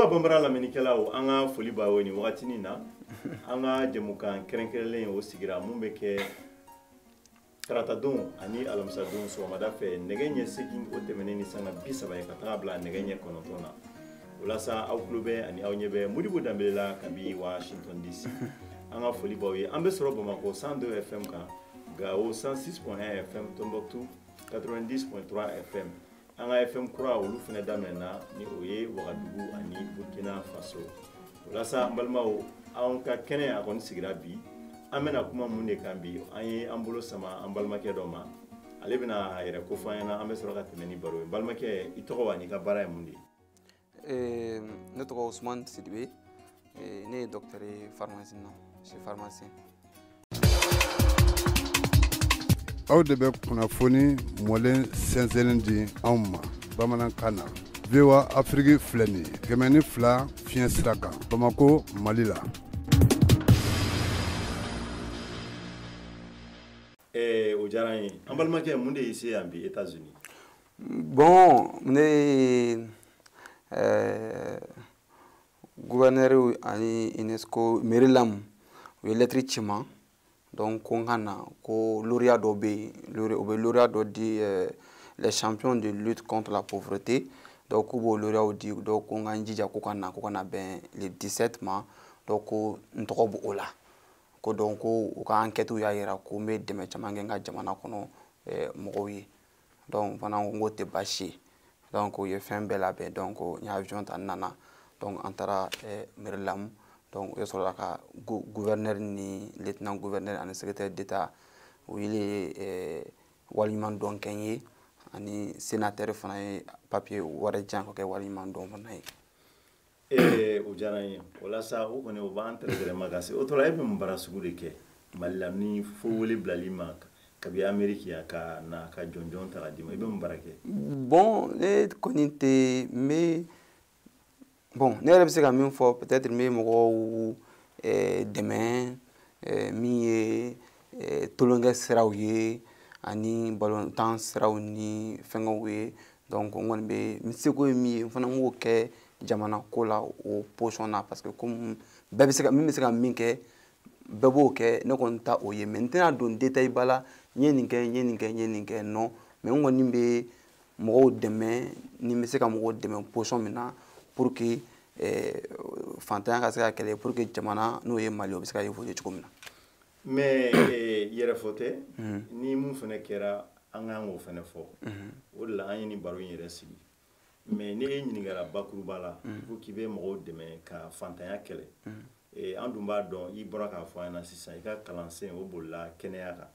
Ayiwa bambara laminikɛlaw an ka foli b'a ye ni wagatinin na an ka jɛmukan kɛrɛnkɛrɛnlen o sigira mun bɛ kɛ taratadon ani alamisadon sɔgɔmada fɛ nɛgɛ ɲɛ 8 o tɛmɛnen ni sanga 30 ye ka taga bila nɛgɛ ɲɛ 9 na walasa aw tulo bɛ ani aw ɲɛ bɛ Modibo Danbele la kabi Washington DC an ka foli b'aw ye an bɛ sɔrɔ Bamako 102 FM kan Gao 106.1 FM Tombouctou 90.3 FM an ka FM kura olu fana daminɛna ni o ye Wagadugu ani Burkina Faso walasa an balimaw an ka kɛnɛ a kɔni sigira bi an bɛna kuma mun de kan bi an ye an bolo sama an balimakɛ dɔ ma ale bɛna a yɛrɛ ko fɔ an ɲɛna an bɛ sɔrɔ ka tɛmɛ ni baro ye balimakɛ i tɔgɔ wa n'i ka baara ye mun de ye ne tɔgɔ Ousmane Sidibe ne ye docteur ye pharmacie na je suis pharmacien. Aw de bɛ kunnafoni mɔlen sɛnsɛnlen di anw ma bamanankan na VOA Afrique filɛ nin ye 102 fiɲɛ sira kan Bamako Mali la. O diyara n ye an balimakɛ mun de y'i se yan bi États-Unis? Bon ne gouverneur ani UNESCO Maryland u ye lettre ci ma donc ko n ka na ko lauréat dɔ bɛ yen o bɛ lauréat dɔ di les champions de lutte contre la pauvreté donc k'u b'o lauréat di donc ko n ka n jija ko ka na bɛn le 17 ma donc ko n tɔgɔ b'o la ko donc ko u ka enquête y'a jira ko n bɛ dɛmɛ caman kɛ n ka jamana kɔnɔ mɔgɔw ye donc fana ko n k'o tɛ baasi ye donc o ye fɛn bɛɛ labɛn donc n ye avion ta n nana donc an taara Maryland donc o sɔrɔla ka gouverneur ni lieutenant gouverneur ani secrétaire d'état u ye waliɲuman dɔn kɛ n ye ani sénateur fana ye papier wɛrɛ jan ka kɛ waliɲuman dɔn fana ye. O diyara n ye walasa o kɔni o b'an tɛrɛtɛrɛ ka se o tora e bɛ mun baara sugu de kɛ Mali la ni fo wele bilali ma kabi Amérique yan ka na ka jɔnjɔn ta ka d'i ma i bɛ mun baara kɛ? Bon ne kɔni tɛ bon ne yɛrɛ bɛ se ka min fɔ peut-être n bɛ mɔgɔw dɛmɛ min ye tulonkɛ siraw ye ani balontan siraw ni fɛngɛw ye donc n kɔni bɛ n seko ye min ye n fana n k'o kɛ jamana ko la o position na parce que comme bɛɛ bɛ se ka min bɛ se ka min kɛ bɛɛ b'o kɛ ne kɔni ta o ye mais n tɛna don détail ba la n ye nin kɛ n ye nin kɛ n ye nin kɛ non mais n kɔni bɛ mɔgɔw dɛmɛ ni n bɛ se ka mɔgɔw dɛmɛ position min na pour que fantanya ka se ka kɛlɛ pour que jamana n'o ye Mali o bɛ se ka évoluer cogo min na. Mais yɛrɛfɔ tɛ ni mun fana kɛra an kan k'o fana fɔ o de la an ye nin baro in yɛrɛ sigi mais ne ye ɲininkara bakuruba la ko k'i bɛ mɔgɔw dɛmɛ ka fantanya kɛlɛ an dun b'a dɔn i bɔra k'a fɔ an ɲɛna sisan i ka kalansen o bolila kɛnɛya kan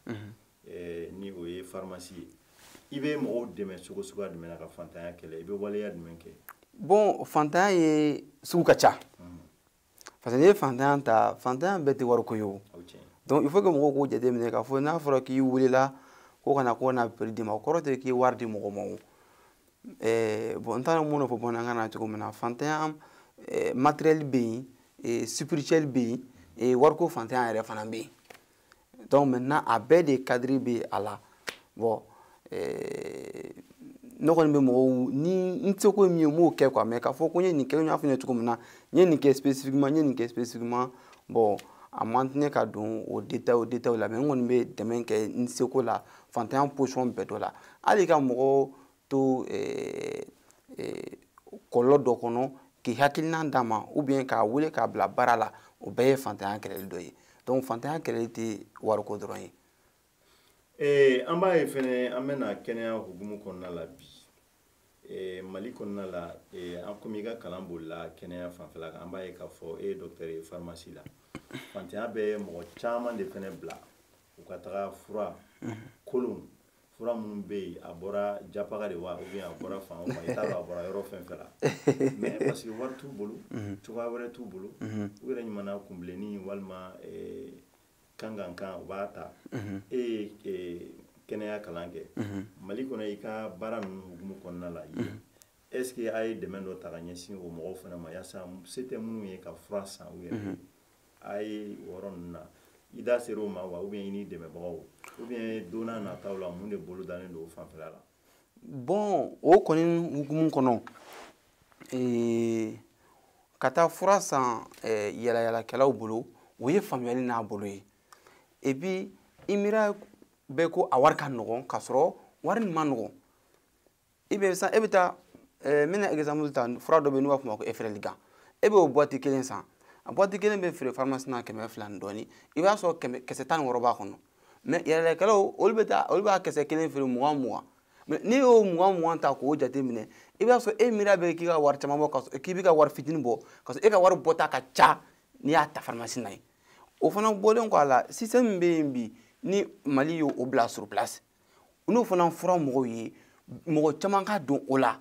ni o ye pharmacie ye i bɛ mɔgɔw dɛmɛ cogo suguya jumɛn na ka fantanya kɛlɛ i bɛ waleya jumɛn kɛ? Bon fantanya ye sugu ka ca parce que n'i ye fantanya ta fantanya bɛɛ tɛ wariko ye o donc il faut que mɔgɔw k'o jateminɛ k'a fɔ n'a fɔra k'i welela ko kana ko n'a prix d'i ma o kɔrɔ tɛ k'i ye wari di mɔgɔ ma o bon n t'a dɔn mun fɔ bamanankan na cogo min na fantanya matériel bɛ yen spirituel bɛ yen wariko fantanya yɛrɛ fana bɛ yen donc maintenant a bɛɛ de cadre bɛ a la bon ne kɔni bɛ mɔgɔw ni n seko ye min ye n b'o kɛ quoi mais k'a fɔ ko n ye nin kɛ n y'a fɔ n ye cogo min na n ye nin kɛ spécifiquement bon a man di ne ka don o détail la mais n kɔni bɛ dɛmɛ kɛ n seko la fantanya position bɛɛ dɔ la hali ka mɔgɔw to kɔlɔlɔ dɔ kɔnɔ k'i hakilina d'a ma ou bien k'a wele k'a bila baara la o bɛɛ ye fantanya kɛlɛli dɔ ye donc fantanya kɛlɛli tɛ wariko dɔrɔn ye. An b'a ye fɛnɛ an bɛna kɛnɛya hukumu kɔnɔna la bi Mali kɔnɔna la an komi i ka kalan bolila kɛnɛya fanfɛla kan an b'a ye k'a fɔ e ye docteur ye pharmacie la fantanya bɛ mɔgɔ caman de fɛnɛ bila u ka taga fura kolon fura minnu bɛ yen a bɔra japaga de wa ou bien a bɔra fan o fan i t'a dɔn a bɔra yɔrɔ fɛn fɛn la mais parce que wari t'u bolo cogoya wɛrɛ t'u bolo u yɛrɛ ɲumanna kunbilenni walima kan u b'a ta e ye kɛnɛya kalan kɛ Mali kɔnɔ i ka baara ninnu hukumu kɔnɔna la est-ce que a ye dɛmɛ dɔ ta ka ɲɛsin o mɔgɔw fana ma yaasa se tɛ minnu ye ka fura san u yɛrɛ a ye o yɔrɔ ninnu na i da ser'o ma wa ou bien i ni dɛmɛbagaw ou bien don n'a nataw la mun de bolo dalen don o fanfɛla la? Bon o kɔni hukumu kɔnɔ kata fura san yala yala kɛlaw bolo o ye faamuyali n'a bolo ye et puis imira bɛ ko a wari ka nɔgɔn ka sɔrɔ wari nin ma nɔgɔn e bɛ taa mina exemple ta fura dɔ bɛ n'u b'a fɔ ma ko efreligan e bɛ o boîte kelen san a boîte kelen bɛ feere pharmacie na 200 ni dɔɔni i b'a sɔrɔ kisɛ 16 b'a kɔnɔ mais yɛlɛkɛlaw olu b'a kisɛ kelen feere 20 mais n'i y'o 20 ta k'o jate minɛ i b'a sɔrɔ e miira bɛ k'i ka wari caman bɔ k'i bɛ ka wari fitinin bɔ ka sɔrɔ e ka wari bɔta ka ca n'i y'a ta pharmacie na ye o fana bɔlen kɔ a la système min bɛ yen bi ni Mali y'o bila sur place n'o fana fɔra mɔgɔw ye mɔgɔ caman ka don o la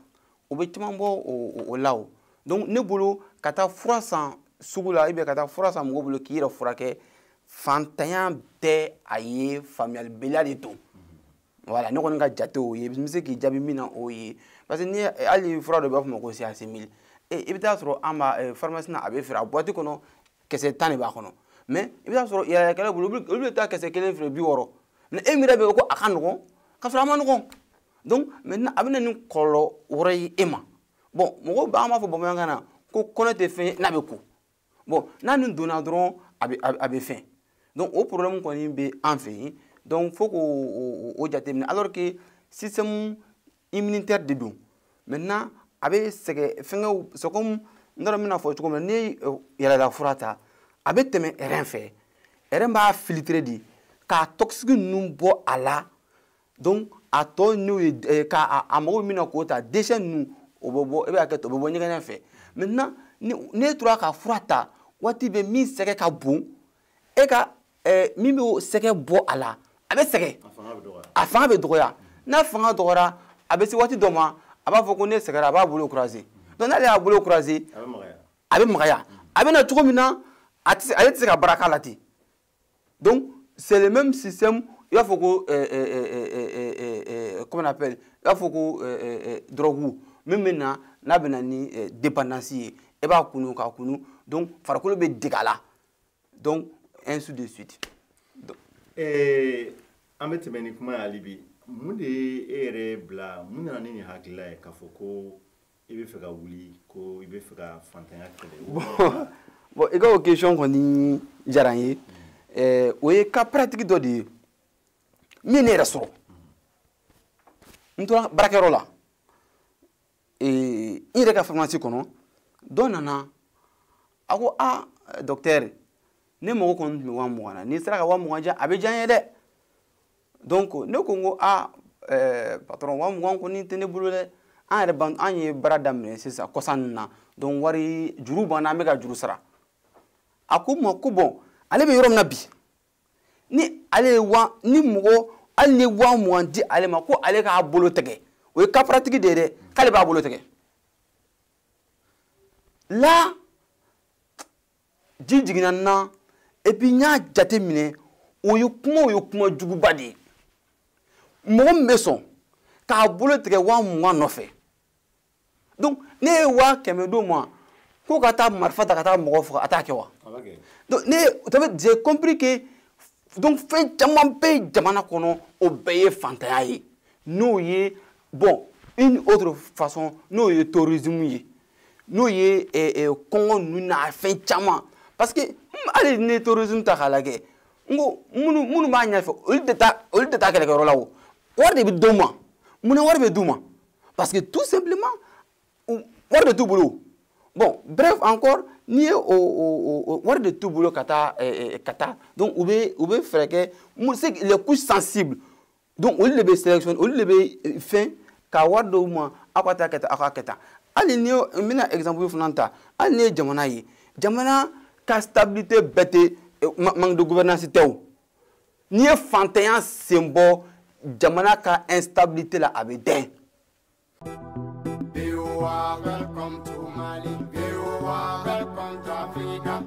o bɛ caman bɔ o la o donc ne bolo ka taa fura san sugu la ka taa fura san mɔgɔw bolo k'i yɛrɛ furakɛ fantanya tɛ a ye faamuyalibaliya de don voilà ne kɔni ka jate o ye n bɛ se k'i jaabi min na o ye parce que ni hali fura dɔ b'a fɔ ma ko CAC 1000 i bɛ taa sɔrɔ an b'a pharmacie na a bɛ feere a boîte kɔnɔ kisɛ 10 de b'a kɔnɔ mais i bɛ taa sɔrɔ yɛlɛkɛlaw bolo olu bɛ taa kisɛ kelen feere 60 mais e miira bɛ ko a ka nɔgɔn ka sɔrɔ a ma nɔgɔn donc maintenant a bɛ na ni kɔlɔlɔ wɛrɛ ye e ma bon mɔgɔw b'a fɔ bamanankan na ko kɔnɔ tɛ fɛn ye n'a bɛ ko bon n'a nin donna dɔrɔn a bɛ fɛn donc o problème kɔni bɛ an fɛ yen donc faut k'o jateminɛ alors que système immunitaire de don maintenant a bɛ sɛgɛn fɛngɛw c'est comme n t'a dɔn n bɛna fɔ cogo min na n'i ye yɛlɛla fura ta a bɛ tɛmɛ rein fɛ rein b'a filtrer de k'a toxique ninnu bɔ a la donc a tɔ n'o ye k'a mago min na k'o ta déchet ninnu o bɛ bɔ e bɛ hakɛ to o bɛ bɔ ɲɛgɛn fɛ maintenant n'e tora ka fura ta waati bɛ min sɛgɛ ka bon e ka min bɛ sɛgɛ bɔ a la a bɛ sɛgɛn a fanga bɛ dɔgɔya n'a fanga dɔgɔyara a bɛ se waati dɔ ma a b'a fɔ ko ne sɛgɛra a b'a bolo croiser donc n'ale y'a bolo croiser a bɛ magaya a bɛ na cogo min na ale tɛ se ka baara k'a la ten donc c'est le même système i b'a fɔ ko comment on appelle i b'a fɔ ko drogue min bɛ na n'a bɛ na ni dépendance ye e b'a kunu k'a kunu donc farikolo bɛ dege a la donc ainsi de suite. An bɛ tɛmɛ ni kuma ye hali bi mun de ye e yɛrɛ bila mun nana ni nin hakilila ye k'a fɔ ko i bɛ fɛ ka wuli ko i bɛ fɛ ka fantanya kɛlɛ. Bon i ka o question kɔni diyara n ye o ye cas pratique dɔ de ye min ye ne yɛrɛ sɔrɔ n tora baarakɛyɔrɔ la n yɛrɛ ka pharmacie kɔnɔ dɔ nana a ko docteur ne mago kɔni tun bɛ 20,000 na n'i sera ka 20,000 jan a bɛ diya n ye dɛ donc ne ko n ko patron 20,000 kɔni tɛ ne bolo dɛ an ye baara daminɛ sisan kɔsan nin na donc wari juru banna an bɛ ka juru sara a ko ma ko bon ale bɛ yɔrɔ min na bi ni ale ni mɔgɔ hali ni 20,000 di ale ma ko ale k'a bolo tigɛ o ye cas pratique de ye dɛ k'ale b'a bolo tigɛ là ji jiginna n na et puis n y'a jate minɛ o ye kuma juguba de ye mɔgɔ min bɛ sɔn k'a bolo tigɛ 20,000 nɔfɛ donc ne ye 100,000 d'o ma ko ka taa marifa ta ka taa mɔgɔ faga a t'a kɛ wa donc j'ai compris que donc fɛn caman bɛ jamana kɔnɔ o bɛɛ ye fantanya ye n'o ye bon une autre façon n'o ye tourisme ye n'o ye kɔngɔ ninnu n'a fɛn caman parce que hali ni ye tourisme ta k'a lajɛ n ko minnu b'a ɲɛfɛ olu tɛ taa kɛlɛkɛyɔrɔ la o wari de bɛ d'u ma munna wari bɛ d'u ma parce que tout simplement wari de t'u bolo bon bref encore n'i ye wari de t'u bolo ka taa donc u bɛ fɛɛrɛ kɛ les couches sensibles donc olu de bɛ sélectionner olu de bɛ fɛn ka wari d'u ma aw ka taa kɛ tan aw ka kɛ tan hali ni n bɛna exemple fana ta hali ni ye jamana ye jamana ka stabilité bɛɛ tɛ manque de gouvernance tɛ o n'i ye fantanya sen bɔ jamana ka instabilité la a bɛ dɛn. Welcome to Mali, welcome to Africa,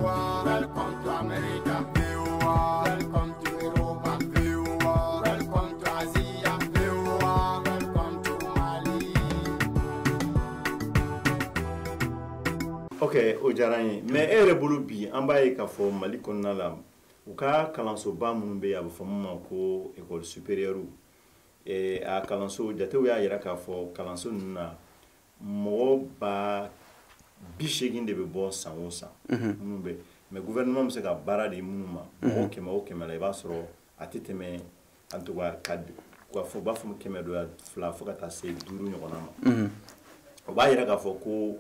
welcome to America, welcome to Europe, welcome to Asia, welcome to Mali. Ok, o diyara n ye mais e yɛrɛ bolo bi an b'a ye k'a fɔ Mali kɔnɔna la u ka kalansoba minnu bɛ yen a bɛ fɔ min ma ko école supérieure a kalanso jatew y'a jira k'a fɔ kalanso ninnu na mɔgɔ ba 80 de bɛ bɔ san o san minnu bɛ mais gouvernement bɛ se ka baara di minnu ma mɔgɔ 100 o 100 la i b'a sɔrɔ a tɛ tɛmɛ en tout cas quoi fɔ b'a fɔ 102 fo ka taa se 5 ɲɔgɔnna ma o b'a yira k'a fɔ ko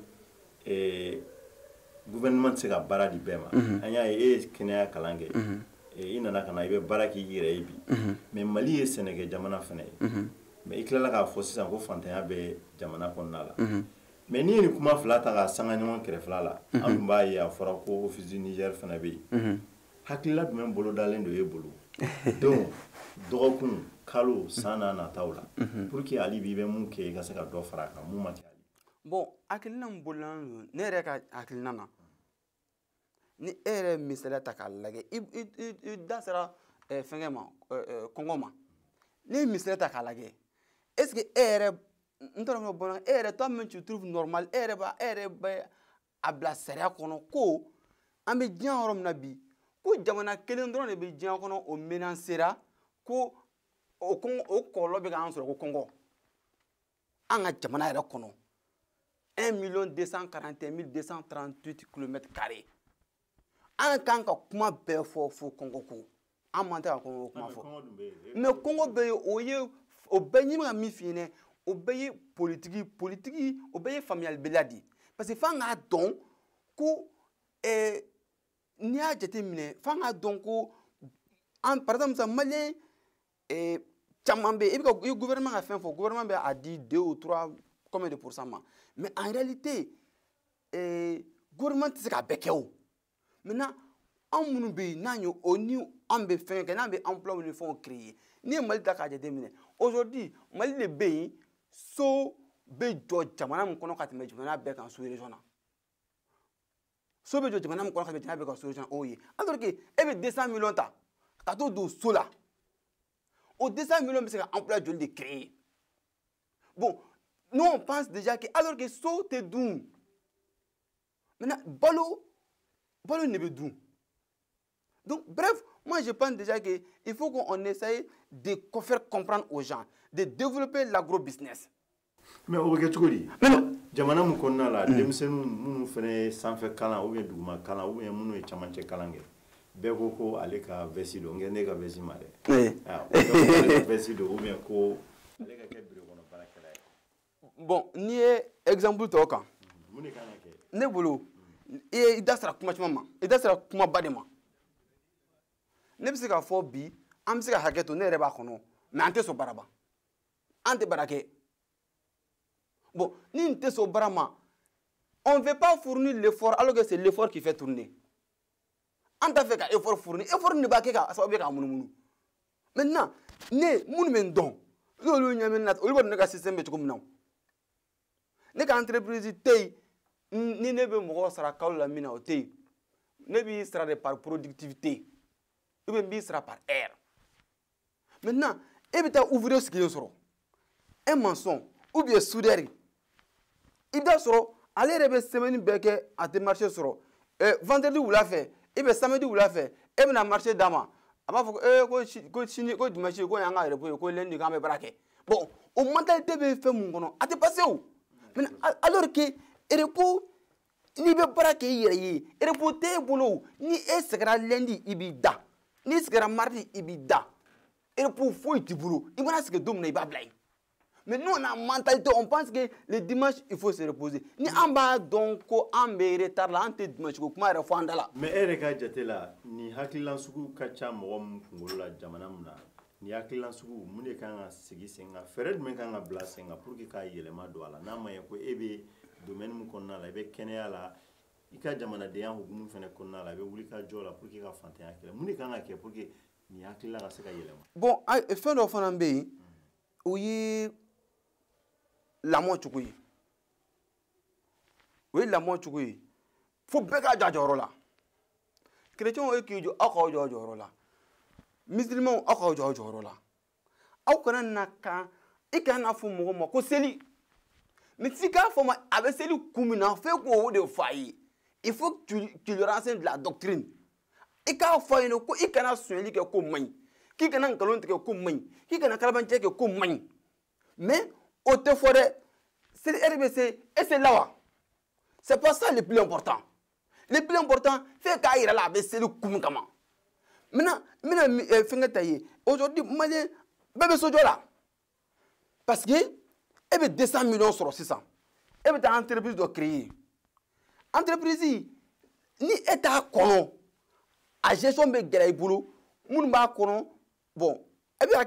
gouvernement tɛ se ka baara di bɛɛ ma an y'a ye e ye kɛnɛya kalan kɛ i nana ka na i bɛ baara k'i yɛrɛ ye bi mais Mali ye sɛnɛkɛ jamana fana ye mais i tilala k'a fɔ sisan ko fantanya bɛ jamana kɔnɔna la mais n'i ye nin kuma fila ta ka sanga ɲɔgɔn kɛrɛfɛla la an tun b'a ye a fɔra ko office du Niger fana bɛ yen hakilila jumɛn bolo dalen don e bolo donc dɔgɔkun kalo san n'a nataw la pour que hali bi i bɛ mun kɛ i ka se ka dɔ fara a kan mun ma kɛ hali bon hakilina min bololan don ne yɛrɛ ka hakilina na ni e yɛrɛ misaliya ta k'a lajɛ i da sera fɛnkɛ ma kɔngɔ ma ni ye misaliya ta k'a lajɛ est ce que e yɛrɛ n t'a dɔn bɔn e yɛrɛ toi même tu trouves normal e yɛrɛ bɛ a bila sariya kɔnɔ ko an bɛ diɲɛ yɔrɔ min na bi ko jamana kelen dɔrɔn de bɛ diɲɛ kɔnɔ o menacera ko o kɔlɔlɔ bɛ k'an sɔrɔ ko kɔngɔ an ka jamana yɛrɛ kɔnɔ 1,241,238 km². An kan ka kuma bɛɛ fɔ fo kɔngɔ ko an man tɛ ka kɔngɔ kuma fɔ mais kɔngɔ bɛ yen o bɛɛ ɲini ka min f'i ɲɛna o bɛɛ ye politiki o bɛɛ ye faamuyalibaliya de ye parce que f'an k'a dɔn ko n'i y'a jateminɛ f'an k'a dɔn ko par exemple sisan maliyɛn caman bɛ yen i gouvernement ka fɛn fɔ gouvernement bɛ a di 2 ou 3 combien de pourcent ma mais en réalité gouvernement tɛ se k'a bɛɛ kɛ o maintenant anw minnu bɛ yen n'an ye o ni an bɛ fɛn kɛ n'an bɛ emploi ni fɛnw créer n'i ye Mali ta k'a jateminɛ aujourd'hui Mali de bɛ yen so bɛ jɔ jamana min kɔnɔ ka tɛmɛ jamana bɛɛ kan sous région na so bɛ jɔ jamana min kɔnɔ ka tɛmɛ jamana bɛɛ kan sous région o ye alors que e bɛ 200 millions ta ka t'o don so la o 200 millions bɛ se ka emploi joli de créer bon nous on pense déjà que alors que so tɛ dun maintenant balo ne bɛ dun donc bref moi je pense déjà que il faut qu'on essaye de faire comprendre aux gens de développer l'agro-business. mais o bɛ kɛ cogo di jamana min kɔnɔna la denmisɛnninw minnu fana ye sanfɛ kalan ou bien duguma kalan ou bien minnu ye camancɛ kalan kɛ bɛɛ ko ko ale ka vesti don n ne ka vesti ma dɛ ale ka vesti don ou bien ko ale ka kɛ bureau kɔnɔ baarakɛla ye bon n'i ye exemple tɔ kan mun de kan ka kɛ ne bolo i da sera kuma caman ma i da sera kumaba de ma ne bɛ se k'a fɔ bi an bɛ se ka hakɛ to ne yɛrɛ b'a kɔnɔ mais an tɛ sɔn baara ma an tɛ baara kɛ bon ni n tɛ sɔn baara ma on ne veut pas fournir l'effort alors que c'est l'effort qui fait tourner an t'a fɛ ka effort fournir effort de b'a kɛ ka sababu ye k'a munumunu maintenant ne minnu bɛ n dɔn n'olu ɲɛmini na olu b'a dɔn ne ka système bɛ cogo min na ne ka entreprise tɛ yen ni ne bɛ mɔgɔ sara kalo la min na o tɛ yen ne b'i sara de par productivité ou bien n b'i sara par heure maintenant e bɛ taa ouvrier sigilen sɔrɔ un maçon ou bien soudeur i bɛ sɔrɔ ale yɛrɛ bɛ semaine bɛɛ kɛ a tɛ marché sɔrɔ vendredi wula fɛ e bɛ samedi wula fɛ e bɛna marché d'a ma a b'a fɔ ko sini ko dimanche ko y'an ka repos ye ko lundi k'an bɛ baara kɛ bon o mentalité bɛ fɛn mun kɔnɔ a tɛ passé o mais alors que repos n'i bɛ baara kɛ i yɛrɛ ye repos tɛ e bolo ni e sɛgɛnna lundi i b'i da n'i sɛgɛnna mardi i b'i da repos foyi t'i bolo i mana sɛgɛn don min na i b'a bila yen mais nous on a mentalité on pense que le dimanche il faut se reposer ni an b'a dɔn ko an bɛ retard la an tɛ dimanche ko kuma yɛrɛ fɔ an da la. mais e yɛrɛ ka jate la nin hakilila sugu ka ca mɔgɔ min kunkolo la jamana min na nin hakilila sugu mun de kan ka sigi sen kan fɛɛrɛ jumɛn kan ka bila sen kan pour que k'a yɛlɛma don a la n'a ma ye ko e bɛ domaine min kɔnɔna la i bɛ kɛnɛya la i ka jamanadenya hukumu fana kɔnɔna la i bɛ wuli ka jɔ la pour que ka fantanya kɛlɛ mun de kan ka kɛ pour que nin hakilila ka se ka yɛlɛma. bon fɛn dɔ fana bɛ yen o ye lamɔ cogo ye o ye lamɔ cogo ye fo bɛɛ k'a jɔ a jɔyɔrɔ la chrétiens ye k'i jɔ aw k'aw jɔ a jɔyɔrɔ la musulmans aw k'aw jɔ a jɔyɔrɔ la aw kana na kan i kana fɔ mɔgɔ ma ko seli mais si k'a fɔ ma a bɛ seli kun min na f'e k'o de fɔ a ye il faut que tu le renseignes de la doctrine i k'a fɔ a ɲɛna ko i kana sonyali kɛ ko man ɲi k'i kana nkalon tigɛ ko man ɲi k'i kana kalabanciya kɛ ko man ɲi mais o tɛ fɔ dɛ seli heure bɛ se e selila wa C'est pas ça le plus important. Le plus important, c'est qu'il y a la c'est le coup comment. Maintenant, aujourd'hui, Malien, bébé sojo là. Parce que, il y a 200 millions sur 600. Il y a une entreprise de créer. Entreprise, ni état kono, a gestion de gagner boulot, moun ba kono, bon, et bien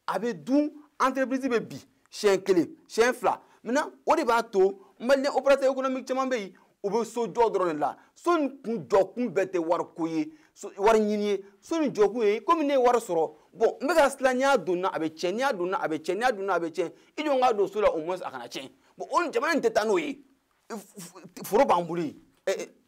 avec d'où entreprise be bi, chez un clé, chez un fla. Maintenant, au débat to, malien opérateur économique tellement bay, ou be sojo drone là, son kun jokun bete war koye, war nyini, son joku e, comme ne war soro. Bon, mais la slania donna avec chenia donna avec chenia donna avec chen, il y a un dossier là au moins à chen. Bon, on jamais tétano yi, faut bambuli.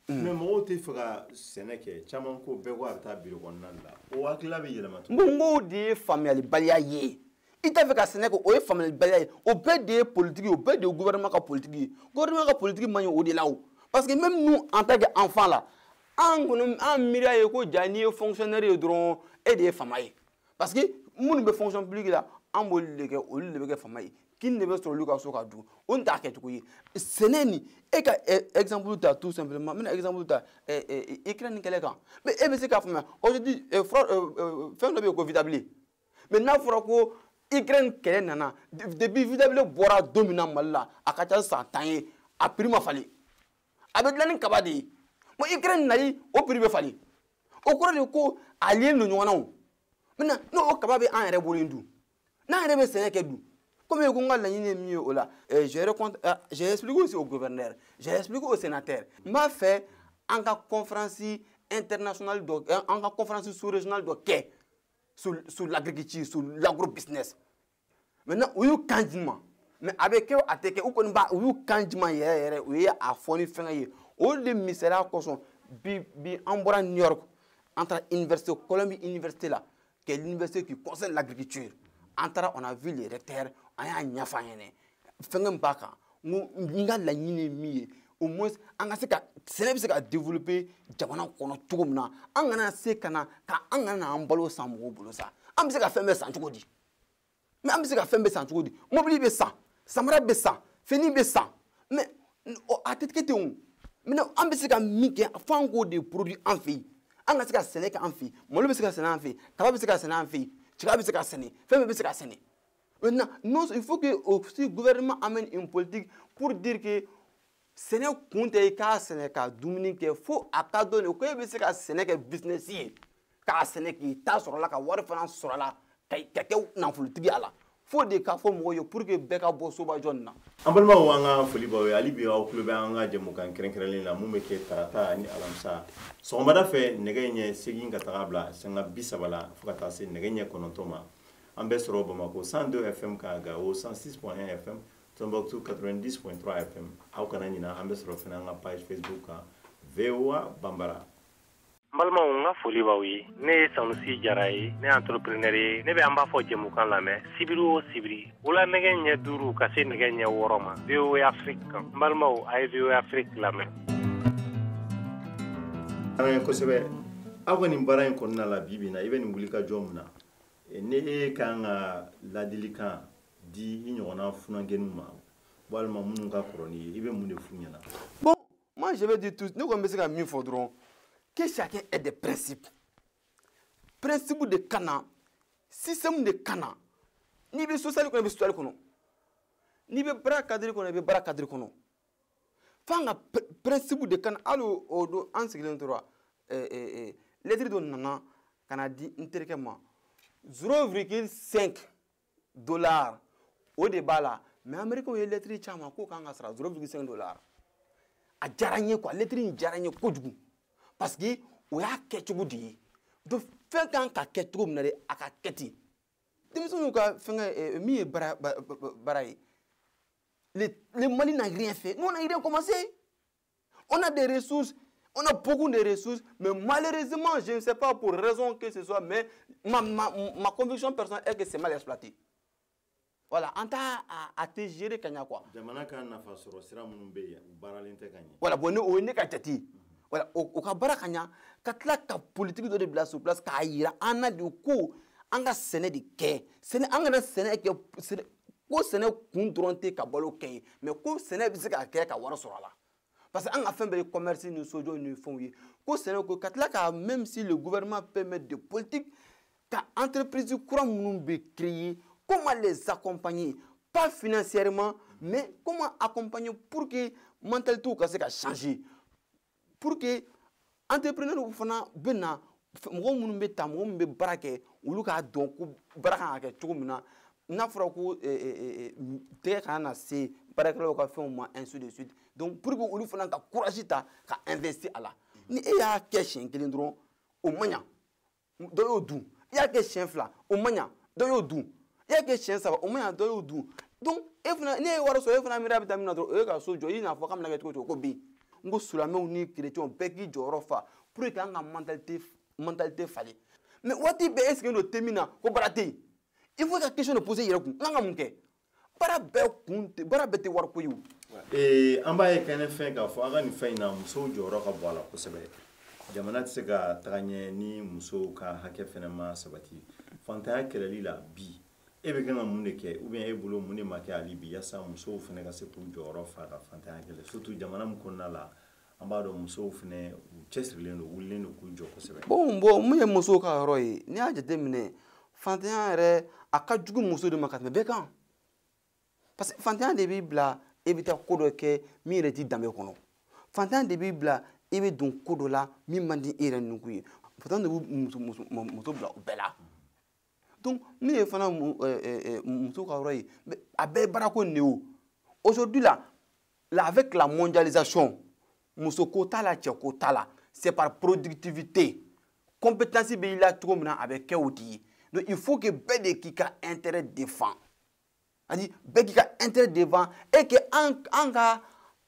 Mais moi, tu feras Sénégal, tu as mon coup, Bégoua, tu as bu le Ronanda. Ou à clavier le matin. Mon des familles balayaye. Il t'a fait qu'à Sénégal, au famille balayaye, au bed des politiques, au bed du gouvernement politique. Gouvernement politique, man, au delà. Parce que même nous, en tant qu'enfants là, en milliard de Jani, fonctionnaires et des familles. Parce que nous ne fonctionnons plus là, en bolide, au lieu de famille. Qui ne veut sur le cas sur Kadou, on t'a qu'à tout y. Ce n'est ni, et exemple, tu as tout simplement, mais exemple, tu as écrit un quelqu'un. Mais c'est qu'à faire, aujourd'hui, faire le Covid. Maintenant, il faut que écrit quelqu'un, depuis vidable, boira dominant mal là, à 400 ans, à prima fallu. Avec l'année Kabadi, moi, écrit naï, au privé fallu. Au cours du coup, alien le noyau. Maintenant, nous, au Kababi, un rébolindou. N'a rien de Sénégal. Comme j'ai expliqué aussi au gouverneur, j'ai expliqué au sénateur. M'a fait en conférence internationale, en conférence sous-régionale de quai sur l'agriculture, sur l'agro-business. Maintenant, où est candidat? Mais avec eux, à tes où qu'on va, où est candidat? Où est à fournir fin ailleurs. Au lieu de misère, bi en New York, entre l'université Columbia Université là, qui est l'université qui concerne l'agriculture. Entre on a vu les recteurs. Aya nyafanyene fengem baka nga la nyine mi au moins anga se ka Sénégal se ka développer jamana kono tugumna anga na se kana ka anga na ambalo samu bolo sa am se ka fembe san tugodi mais am se ka fembe san tugodi mobili be sa samara be sa feni be sa mais atetkete on mais am se ka mike fango des produits en fi anga se ka Sénégal en fi molo be se ka Sénégal en fi kaba be se ka Sénégal en fi chika be se ka Sénégal fembe be se ka Sénégal. Maintenant, il faut que le gouvernement amène une politique pour dire que ce n'est pas Sénégal Dominique, il faut donner que Sénégal business car Sénégal ta sur la war France sur la na politique ala faut des cas pour que beka bosso ba jonna ambalma wanga foli bawe ali bi au club anga jemu kan krenkrelin la mume ke tarata ni alamsa so mada fe neganye segin ka tabla sanga bisabala fukata se neganye konontoma Ambesro Bamako 102 FM Kagao 106.1 FM Tombouctou 90.3 FM au kananina Ambesro fenanga page Facebook VOA Bambara Malma unga foli bawi ne sanusi jarai ne entrepreneur ne be amba fo jemu kan la me sibiru sibiri wala nege nya duru ka se nege nya woroma VOA Afrique malma o ay VOA Afrique la me ana ko sebe awani mbara en konna la bibina ibe ni mulika jomna ne kanga ladilikan di ignona funangenuma walma munga koroni ibe munde funyana. Bon, moi je vais dire tout, nous comme ça mi faudront que chacun ait des principes. Principe de cana, système de cana. Ni be social ko be social kono. Ni be bra cadre kono be bra cadre kono. Fanga principe de cana allo o en secrétaire lettre de nana canadi interkema 0,5 $ au débat là mais américain est lettre chama ko kanga sera 0,5 $. A jaranye quoi lettre ni jaranye ko djugu parce que o ya ketchugu di do fait kan ka ketchugu na de aka keti demiso ka fenga mi baraye les Mali n'a rien fait nous on n'a rien commencé on a des ressources. On a beaucoup de ressources, mais malheureusement, je ne sais pas pour raison que ce soit, mais ma conviction personnelle est que c'est mal exploité. Voilà, on t'a à te gérer kanya quoi. Voilà, bon, on est qu'à tati. Voilà, au cas barakanya, quand la politique de place sur place, quand il y a un du coup, on a séné de quai, séné, on a séné que séné, ko séné contrôlé kabalo quai, mais ko séné bisika quai kawara sur là. parce que an ka fɛn bɛɛ ye commerce ni sojo ni fɛnw ye ko sɛnɛ ko ka tila ka même si le gouvernement peut mettre des politiques ka entreprise kura minnu bɛ créer comment les accompagner pas financièrement mais comment accompagner pour que mentalité ka se ka changer pour que entrepreneur fana bɛ na mɔgɔ minnu bɛ ta mɔgɔ minnu bɛ baara kɛ olu k'a dɔn ko baara kan ka kɛ cogo min na n'a fɔra ko tɛgɛ kana na se baarakɛlaw ka fɛnw ma ainsi de suite donc pour que olu fana ka courage ta ka investir a la ni e y'a kɛ siɲɛ kelen dɔrɔn o man ɲa dɔ y'o dun i y'a kɛ siɲɛ fila o man ɲa dɔ y'o dun i y'a kɛ siɲɛ saba o man ɲa dɔ y'o dun donc e fana ne ye wari sɔrɔ e fana miiri a bɛ taa min na dɔrɔn o ye ka so jɔ i n'a fɔ k'a bɛna kɛ cogo o cogo ko bi n ko silamɛw ni chrétiens bɛɛ k'i jɔyɔrɔ fa pour que an ka mentalité falen mais waati bɛɛ e sigilen don te min na ko baara tɛ yen il faut ka question de poser yɛrɛ kun an ka mun kɛ baara bɛɛ tɛ wariko ye o. An b'a ye kɛnɛ fɛn k'a fɔ an ka nin fɛn in na musow jɔyɔrɔ ka bɔ a la kosɛbɛ jamana tɛ se ka taga ɲɛ ni musow ka hakɛ fɛnɛ ma sabati fantanya kɛlɛli la bi e bɛ kan ka mun de kɛ ou bien e bolo mun de ma kɛ hali bi yaasa musow fɛnɛ ka se k'u jɔyɔrɔ fa ka fantanya kɛlɛ surtout jamana min kɔnɔna la an b'a dɔn musow fɛnɛ u cɛsirilen don wulilen don k'u jɔ kosɛbɛ. bon mun ye musow ka yɔrɔ ye n'i y'a jateminɛ fantanya yɛrɛ a ka jugu muso de ma ka tɛmɛ bɛɛ kan parce que fantanya de b'i bila e bɛ taa ko dɔ kɛ min yɛrɛ t'i danbe kɔnɔ fantanya de b'i bila e bɛ don ko dɔ la min man di e yɛrɛ nugu ye fantanya de bɛ muso bila o bɛɛ la donc min ye fana muso ka yɔrɔ ye a bɛɛ ye baarako nin de ye aujourd'hui là avec la mondialisation muso ko t'a la cɛ ko t'a la c'est par productivité compétence bɛ i la cogo min na a bɛ kɛ o de ye donc il faut que bɛɛ de k'i ka intérêt défend c'est-à-dire bɛɛ k'i ka intérêt défend et que an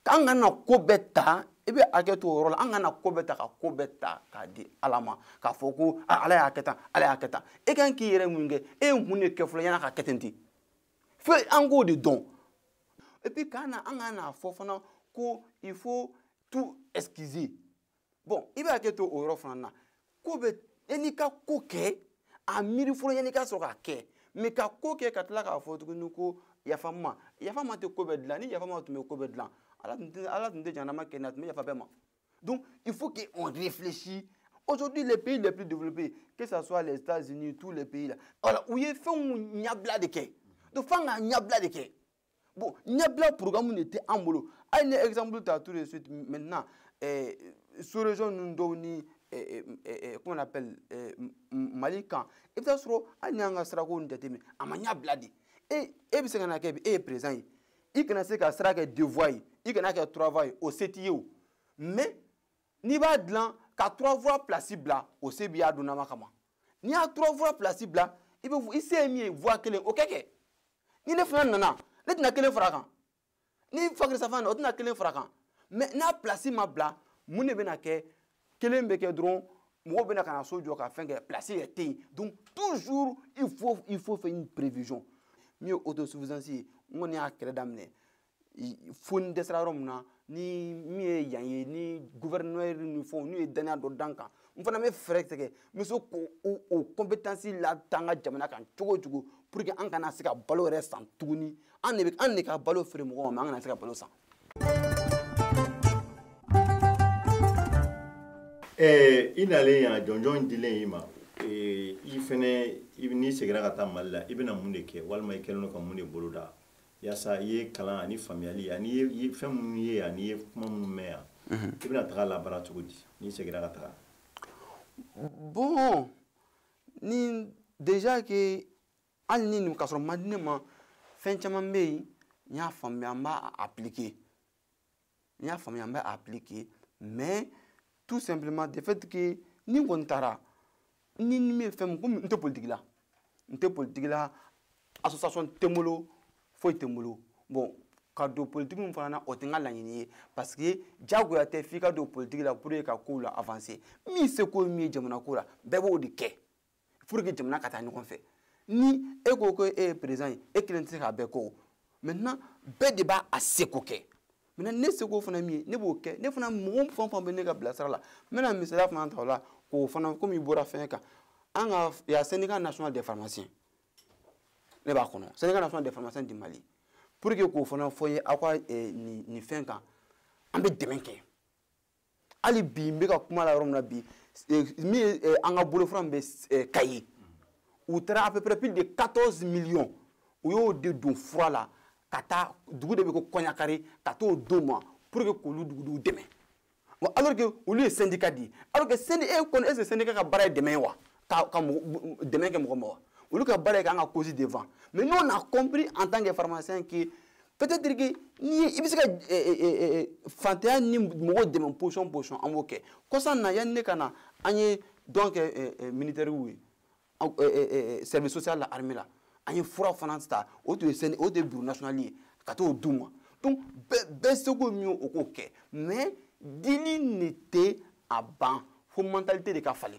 kana ko bɛɛ ta i bɛ hakɛ to o yɔrɔ la an kana ko bɛɛ ta ka ko bɛɛ ta k'a di ala ma k'a fɔ ko ala y'a kɛ tan ala y'a kɛ tan e kan k'i yɛrɛ mun kɛ e ye mun de kɛ fɔlɔ yan'a ka kɛ ten ten fo an k'o de dɔn et puis an kana fɔ fana ko il faut tout excuser bon i bɛ hakɛ to o yɔrɔ fana na ko bɛ e n'i ka ko kɛ a miiri fɔlɔ yan'i ka sɔrɔ k'a kɛ mais ka ko kɛ ka tila k'a fɔ tuguni ko yafama tɛ ko bɛɛ dilan ni yafama tun bɛ ko bɛɛ dilan ala tun tɛ jahanama kɛ n'a tun bɛ yafa bɛɛ ma donc il faut qu'on réfléchisse aujourd'hui les pays les plus développés que ce soit les États-Unis tous les pays là voilà u ye fɛnw ɲɛbila de kɛ donc f'an ka ɲɛbila de kɛ bon ɲɛbila programme de tɛ an bolo hali ni exemple ta tout de suite maintenant sous-région ninnu dɔw ni comment on appelle Mali kan i bɛ taa sɔrɔ hali ni an ka sirako nin jateminɛ a ma ɲɛbila de e bɛ se ka na kɛ bi e ye président ye i kana se ka sira kɛ devoir ye i kana kɛ travail o se t'i ye o mais n'i b'a dilan ka 3 voies place bila o se b'i y'a donnama kama n'i y'a 3 voies place bila i se ye min ye voie kelen o kɛ ni ne fana nana ne tɛna kelen fara kan ni Fakiri Safan o tɛna kelen fara kan mais n'a place ma bila mun de bɛna kɛ kelen bɛ kɛ dɔrɔn mɔgɔw bɛna ka na so jɔ ka fɛn kɛ place yɛrɛ tɛ yen donc toujours il faut faire une prévision min ye autosuffisance ye n kɔni y'a kɛlɛ daminɛ fo ni dɛsɛra yɔrɔ min na ni min ye yan ye ni gouverneur ni fɛnw n'u ye danaya dɔ d'an kan n fana bɛ fɛɛrɛ tigɛ n bɛ se k'o compétence la ta an ka jamana kan cogo o cogo pour que an kana se ka balo yɛrɛ san tuguni an de ka balo feere mɔgɔw ma mais an kana se ka balo san. I nalen yan jɔnjɔn dilen i ma i fɛnɛ n'i seginna ka taa Mali la i bɛna mun de kɛ walima i kɛlen don ka mun de boloda yaasa i ye kalan ani faamuyali ani i ye fɛn minnu ye ani i ye kuma minnu mɛn yan i bɛna taga labaara cogo di n'i seginna ka taga. bon ni déjà que hali ni k'a sɔrɔ man di ne ma fɛn caman bɛ yen n y'a faamuya n b'a appliquer mais tout simplement de fait que ni n kɔni taara ni min ye fɛn min komi n tɛ politique la association tɛ n bolo foyi tɛ n bolo bon ka don politique min fana na o tɛ n ka laɲini ye parce que diyagoya tɛ f'i ka don politique la pour que ka kow la avancer min se ko min ye jamana ko la bɛɛ b'o de kɛ pour que jamana ka taa ɲɔgɔn fɛ ni e ko ko e ye président ye e kelen tɛ se k'a bɛɛ kɛ o maintenant bɛɛ de b'a a seko kɛ maintenant ne seko fana min ye ne b'o kɛ ne fana mɔgɔ fɛn o fɛn bɛ ne ka bilasira la n bɛna misaliya fana ta o la k'o fana komi i bɔra fɛn kan an ka y a syndicat national des pharmaciens ne b'a kɔnɔ syndicat national des pharmaciens du Mali pour que k'o fana fɔ n ye aw ka nin fɛn kan an bɛ dɛmɛ kɛ hali bi n bɛ ka kuma la yɔrɔ min na bi min ye an ka bolofara min bɛ Kayi u taara à peu près plus de 14 millions u y'o de don fura la ka taa dugu de bɛ ko Kɔɲakari ka t'o d'o ma pour que k'olu dugudenw dɛmɛ alors que olu ye syndicat di alors que syndicat kɔni est-ce que syndicat ka baara ye dɛmɛ ye wa ka dɛmɛ kɛ mɔgɔ ma wa olu ka baara ye k'an ka cause défend mais nous on a compris en tant que pharmacien que peut-être que ni i bɛ se ka fantanya ni mɔgɔw dɛmɛ position an b'o kɛ kɔsa na yanni ne ka na an ye donc militaire ye service social la armée la an ye fura fana ta o tun ye bureau national ye ka t'o d'u ma donc bɛɛ seko min ye o k'o kɛ mais dili ne tɛ a ban fo mentalité de ka falen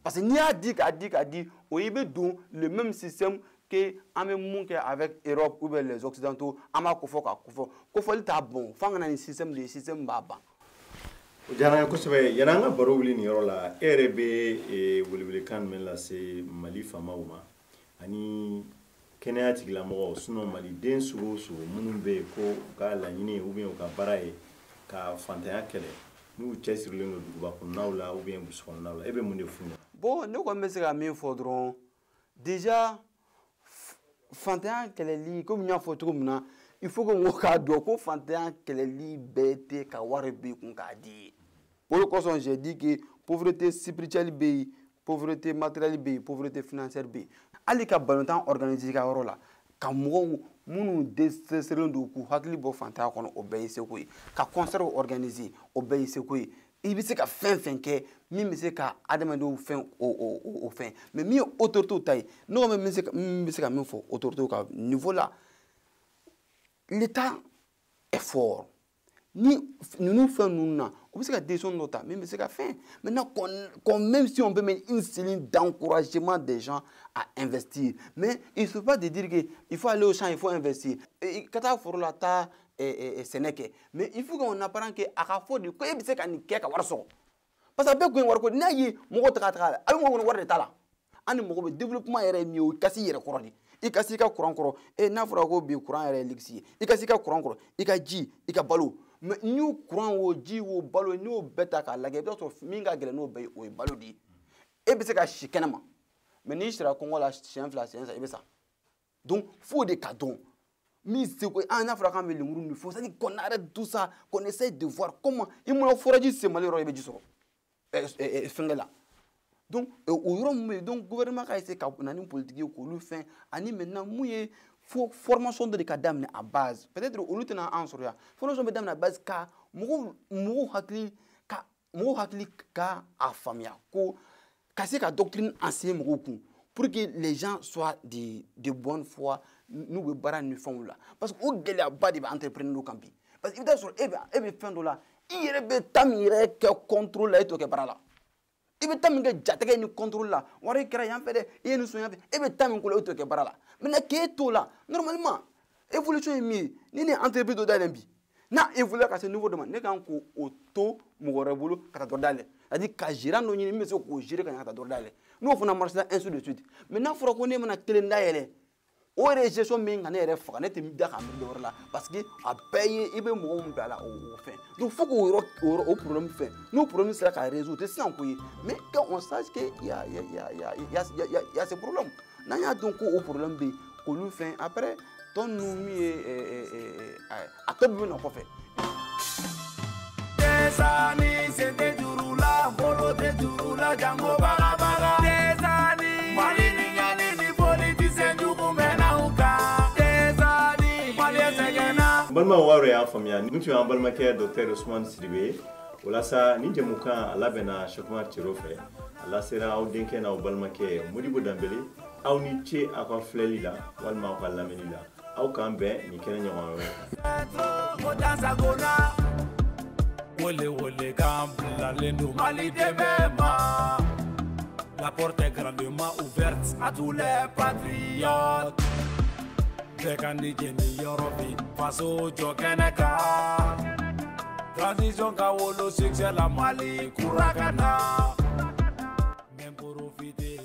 parce que n'i y'a di k'a di o i bɛ don le même système que an bɛ mun kɛ avec Europe ou bien les occidentaux an b'a kofɔ ka kofɔ kofɔli t'a bon f'an ka na ni système de ye système b'a ban. O diyara n ye kosɛbɛ yanni an ka baro wuli nin yɔrɔ la e yɛrɛ bɛ welewelekan jumɛn lase Mali faamaw ma ani kɛnɛya tigilamɔgɔw sinon maliden sugu o sugu minnu bɛ yen ko u ka laɲini ou bien u ka baara ye ka fantanya kɛlɛ n'u cɛsirilen don duguba kɔnɔnaw la ou bien burusi kɔnɔnaw la e bɛ mun de f'u ɲɛna. Bon ne kɔni bɛ se ka min fɔ dɔrɔn déjà fantanya kɛlɛli komi n y'a fɔ cogo min na il faut que mɔgɔw k'a dɔn ko fantanya kɛlɛli bɛɛ tɛ ka wari b'i kun k'a di o de kosɔn j'ai dit que pauvreté spirituelle bɛ yen pauvreté matérielle bɛ yen pauvreté financière bɛ yen hali ka balontan organiser ka yɔrɔ la ka mɔgɔw minnu dɛsɛlen don k'u hakili bɔ fantanya kɔnɔ o bɛɛ ye seko ye ka concert organiser o bɛɛ ye seko ye i bɛ se ka fɛn fɛn kɛ min bɛ se ka adamadenw fɛn o fɛn mais min ye autorité ta ye ne ko min bɛ se ka min fɔ autorité ka niveau la l'état est fort ni ninnu fɛn ninnu na o bɛ se ka décision dɔ ta min bɛ se ka fɛn maintenant même si on peut mettre une cellule d'encouragement des gens à investir mais il ne faut pas de dire que il faut aller au champ il faut investir ka taa foro la taa sɛnɛ kɛ mais il faut qu'on apprend que a ka fɔ de ko e bɛ se ka nin kɛ ka wari sɔrɔ parce que a bɛɛ kun ye wari ko n'a ye mɔgɔw taga la a bɛ mɔgɔ kɔnɔ wari de t'a la an ni mɔgɔ bɛ développement yɛrɛ ye min ye o kasi i yɛrɛ kɔrɔ de i ka se i ka courant kɔrɔ n'a fɔra ko bi courant yɛrɛ ye luxe ye i ka se i ka courant kɔrɔ i ka ji i ka balo mais n'o courant o ji o balo n'o bɛɛ ta k'a lajɛ i bɛ t'a sɔrɔ min ka gɛlɛn n'o bɛɛ ye o ye balo de ye e bɛ se ka si kɛnɛma mais n'i sera kɔngɔ la siɲɛ fila siɲɛ saba i bɛ sa donc f'o de ka dɔn min seko n'a fɔra k'an bɛ lemuru ni fɛnw c'est à dire qu'on arrête tout ça qu'on essaie de voir comment i mana foraji sen Mali yɔrɔ i bɛ ji sɔrɔ fɛnkɛ la donc o yɔrɔ min bɛ yen donc gouvernement ka essayer ka na ni politique ye k'olu fɛn ani maintenant mun ye fo formation dɔ de ka daminɛ à base peut-être olu tɛna an sɔrɔ yan formation bɛ daminɛ à base ka mɔgɔw hakili ka a faamuya ko ka se ka doctrine enseigner mɔgɔw kun pour que les gens soient de bonne foi n'u bɛ baara ni fɛnw la parce que o gɛlɛyaba de bɛ entrepreneur kan bi parce que i bɛ taa sɔrɔ e bɛ fɛn dɔ la i yɛrɛ bɛ taa min yɛrɛ kɛ contrôle la e t'o kɛ baara la i bɛ taa min kɛ jatigɛ ni contrôle la wari kɛra yan fɛ dɛ i ye nin sɔn yan fɛ e bɛ taa min ko la e t'o kɛ baara la maintenant k'e t'o la normalement évolution ye min ye ni ne entreprise dɔ dayɛlɛ bi n'a évolué ka se niveau dɔ ma ne kan k'o to mɔgɔ wɛrɛ bolo ka taa dɔ dayɛlɛ c'est-à-dire ka gérant dɔ ɲini min bɛ se k'o gérer ka ɲɛ ka taa dɔ dayɛlɛ n'o fana marché la ainsi de suite mais n'a fɔra ko ne mana kelen dayɛlɛ o yɛrɛ ye gestion min ka ne yɛrɛ faga ne tɛ da k'a miiri dɔ wɛrɛ la parce que a bɛɛ ye i bɛ mɔgɔ min bila la o fɛn donc faut que o problème fɛn n'o problème sera ka résoudre o tɛ sisan ko ye mais qu'on sache que y a ce problème n'an y'a dɔn ko o problème bɛ yen k'olu fɛn après tɔ ninnu min ye a tɔ bɛ na kɔfɛ. Desani se te juru la, bolo te juru la, jango baga baga. Desani, mali ni nyani ni politicien jugu mena uka. Desani, mali segena. Balma waro ya faamuya ni tun y'an balimakɛ Dr Ousmane Sidibe walasa ni jɛmukan a labɛnna Cheick Thilo fɛ a lasera aw denkɛ n'aw balimakɛ Modibo Danbele aw ni ce aw ka filɛli la walima aw ka lamɛnni la aw k'an bɛn nin kɛnɛ ɲɔgɔn wɛrɛ. Wole wole gamblalen do Mali demain ma. La porte est grandement ouverte à tous les patriotes. Bekandi jeni yorobi faso jokeneka. Transition ka wolo succès la Mali kurakana. Même profiter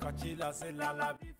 kachila c'est la vie.